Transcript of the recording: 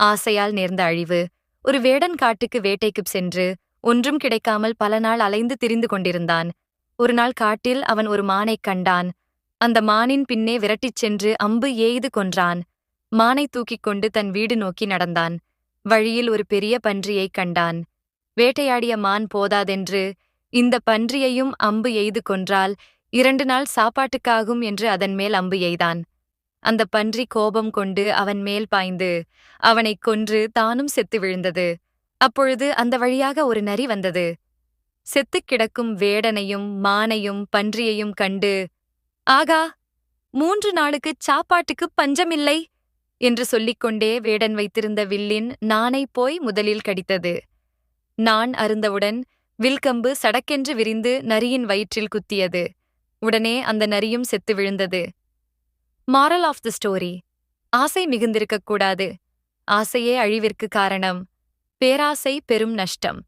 ஆசையால் நேர்ந்த அழிவு. ஒரு வேடன் காட்டுக்கு வேட்டைக்குச் சென்று ஒன்றும் கிடைக்காமல் பல நாள் அலைந்து திரிந்து கொண்டிருந்தான். ஒரு நாள் காட்டில் அவன் ஒரு மானைக் கண்டான். அந்த மானின் பின்னே விரட்டிச் சென்று அம்பு எய்து கொன்றான். மானைத் தூக்கிக் கொண்டு தன் வீடு நோக்கி நடந்தான். வழியில் ஒரு பெரிய பன்றியைக் கண்டான். வேட்டையாடிய மான் போதாதென்று இந்த பன்றியையும் அம்பு எய்து கொன்றால் 2 நாள் சாப்பாட்டுக்காகும் என்று அதன் மேல் அம்பு எய்தான். அந்த பன்றி கோபம் கொண்டு அவன் மேல் பாய்ந்து அவனைக் கொன்று தானும் செத்து விழுந்தது. அப்பொழுது அந்த வழியாக ஒரு நரி வந்தது. செத்துக் கிடக்கும் வேடனையும் மானையும் பன்றியையும் கண்டு, ஆகா, 3 நாளுக்குச் சாப்பாட்டுக்குப் பஞ்சமில்லை என்று சொல்லிக்கொண்டே வேடன் வைத்திருந்த வில்லின் நாணைப் போய் முதலில் கடித்தது. நாண் அருந்தவுடன் வில்கம்பு சடக்கென்று விரிந்து நரியின் வயிற்றில் குத்தியது. உடனே அந்த நரியும் செத்து விழுந்தது. மாரல் ஆஃப் தி ஸ்டோரி: ஆசை மிகுந்திருக்கக் கூடாது. ஆசையே அழிவிற்கு காரணம். பேராசை பெரும் நஷ்டம்.